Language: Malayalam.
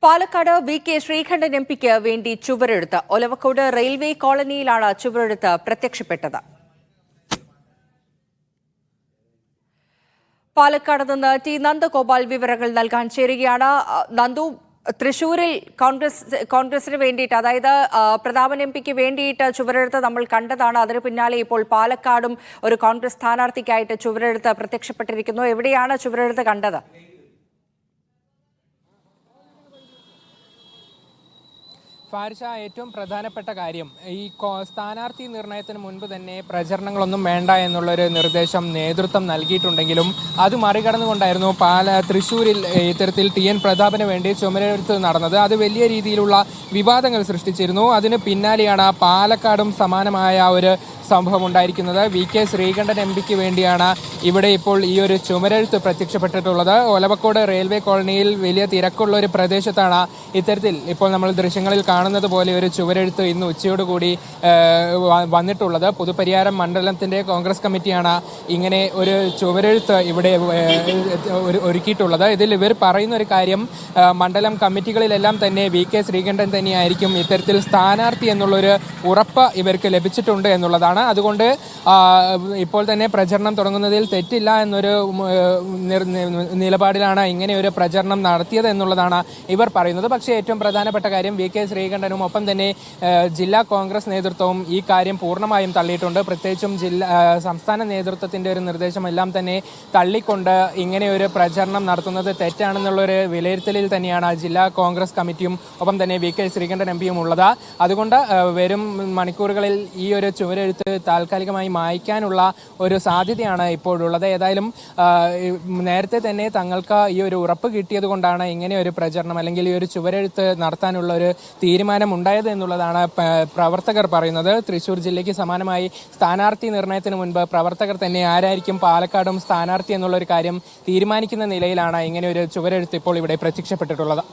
പാലക്കാട് വി.കെ. ശ്രീകണ്ഠൻ എം.പിക്ക് വേണ്ടി ചുവരെഴുത്ത് ഒലവക്കോട് റെയിൽവേ കോളനിയിലാണ് ചുവരെഴുത്ത് പ്രത്യക്ഷപ്പെട്ടത്. പാലക്കാട് നിന്ന് ടി നന്ദഗോപാൽ വിവരങ്ങൾ നൽകാൻ ചേരുകയാണ്. നന്ദു, തൃശൂരിൽ കോൺഗ്രസിന് വേണ്ടിയിട്ട്, അതായത് പ്രതാപൻ എം.പിക്ക് വേണ്ടിയിട്ട് ചുവരെഴുത്ത് നമ്മൾ കണ്ടതാണ്. അതിന് പിന്നാലെ ഇപ്പോൾ പാലക്കാടും ഒരു കോൺഗ്രസ് സ്ഥാനാർത്ഥിക്കായിട്ട് ചുവരെഴുത്ത് പ്രത്യക്ഷപ്പെട്ടിരിക്കുന്നു. എവിടെയാണ് ചുവരെഴുത്ത് കണ്ടത്? ഫാരിഷ, ഏറ്റവും പ്രധാനപ്പെട്ട കാര്യം, ഈ സ്ഥാനാർത്ഥി നിർണയത്തിന് മുൻപ് തന്നെ പ്രചരണങ്ങളൊന്നും വേണ്ട എന്നുള്ളൊരു നിർദ്ദേശം നേതൃത്വം നൽകിയിട്ടുണ്ടെങ്കിലും അത് മറികടന്നുകൊണ്ടായിരുന്നു തൃശ്ശൂരിൽ ഇത്തരത്തിൽ ടി.എൻ. പ്രതാപന് വേണ്ടി ചുമരെഴുത്ത് നടന്നത്. അത് വലിയ രീതിയിലുള്ള വിവാദങ്ങൾ സൃഷ്ടിച്ചിരുന്നു. അതിന് പിന്നാലെയാണ് പാലക്കാടും സമാനമായ ഒരു സംഭവം ഉണ്ടായിരിക്കുന്നത്. വി.കെ. ശ്രീകണ്ഠൻ എം.പിക്ക് വേണ്ടിയാണ് ഇവിടെ ഇപ്പോൾ ഈ ഒരു ചുമരെഴുത്ത് പ്രത്യക്ഷപ്പെട്ടിട്ടുള്ളത്. ഒലവക്കോട് റെയിൽവേ കോളനിയിൽ വലിയ തിരക്കുള്ള ഒരു പ്രദേശത്താണ് ഇത്തരത്തിൽ ഇപ്പോൾ നമ്മൾ ദൃശ്യങ്ങളിൽ കാണുന്നത് പോലെ ഒരു ചുവരെഴുത്ത് ഇന്ന് ഉച്ചയോടുകൂടി വന്നിട്ടുള്ളത്. പൊതുപരിയാരം മണ്ഡലത്തിന്റെ കോൺഗ്രസ് കമ്മിറ്റിയാണ് ഇങ്ങനെ ഒരു ചുവരെഴുത്ത് ഇവിടെ ഒരുക്കിയിട്ടുള്ളത്. ഇതിൽ ഇവർ പറയുന്ന ഒരു കാര്യം, മണ്ഡലം കമ്മിറ്റികളിലെല്ലാം തന്നെ വി.കെ. ശ്രീകണ്ഠൻ തന്നെയായിരിക്കും ഇത്തരത്തിൽ സ്ഥാനാർത്ഥി എന്നുള്ളൊരു ഉറപ്പ് ഇവർക്ക് ലഭിച്ചിട്ടുണ്ട് എന്നുള്ളതാണ്. അതുകൊണ്ട് ഇപ്പോൾ തന്നെ പ്രചരണം തുടങ്ങുന്നതിൽ തെറ്റില്ല എന്നൊരു നിലപാടിലാണ് ഇങ്ങനെ ഒരു പ്രചരണം നടത്തിയത് എന്നുള്ളതാണ് ഇവർ പറയുന്നത്. പക്ഷേ ഏറ്റവും പ്രധാനപ്പെട്ട കാര്യം, വി.കെ. ശ്രീകണ്ഠനും ഒപ്പം തന്നെ ജില്ലാ കോൺഗ്രസ് നേതൃത്വവും ഈ കാര്യം പൂർണ്ണമായും തള്ളിയിട്ടുണ്ട്. പ്രത്യേകിച്ചും സംസ്ഥാന നേതൃത്വത്തിന്റെ ഒരു നിർദ്ദേശമെല്ലാം തന്നെ തള്ളിക്കൊണ്ട് ഇങ്ങനെ ഒരു പ്രചരണം നടത്തുന്നത് തെറ്റാണെന്നുള്ളൊരു വിലയിരുത്തലിൽ തന്നെയാണ് ജില്ലാ കോൺഗ്രസ് കമ്മിറ്റിയും ഒപ്പം തന്നെ വി.കെ. ശ്രീകണ്ഠൻ എം.പിയും ഉള്ളത്. അതുകൊണ്ട് വരും മണിക്കൂറുകളിൽ ഈ ഒരു ചുവരെഴുത്ത് താൽക്കാലികമായി മായ്ക്കാനുള്ള ഒരു സാധ്യതയാണ് ഇപ്പോഴുള്ളത്. ഏതായാലും നേരത്തെ തന്നെ തങ്ങൾക്ക് ഈ ഒരു ഉറപ്പ് കിട്ടിയത് കൊണ്ടാണ് ഇങ്ങനെ ഒരു പ്രചരണം അല്ലെങ്കിൽ ഈ ഒരു ചുവരെഴുത്ത് നടത്താനുള്ള ഒരു തീരുമാനം ഉണ്ടായത് എന്നുള്ളതാണ് പ്രവർത്തകർ പറയുന്നത്. തൃശ്ശൂർ ജില്ലയ്ക്ക് സമാനമായി സ്ഥാനാർത്ഥി നിർണയത്തിന് മുൻപ് പ്രവർത്തകർ തന്നെ ആരായിരിക്കും പാലക്കാടും സ്ഥാനാർത്ഥി എന്നുള്ളൊരു കാര്യം തീരുമാനിക്കുന്ന നിലയിലാണ് ഇങ്ങനെ ഒരു ചുവരെഴുത്ത് ഇപ്പോൾ ഇവിടെ പ്രത്യക്ഷപ്പെട്ടിട്ടുള്ളത്.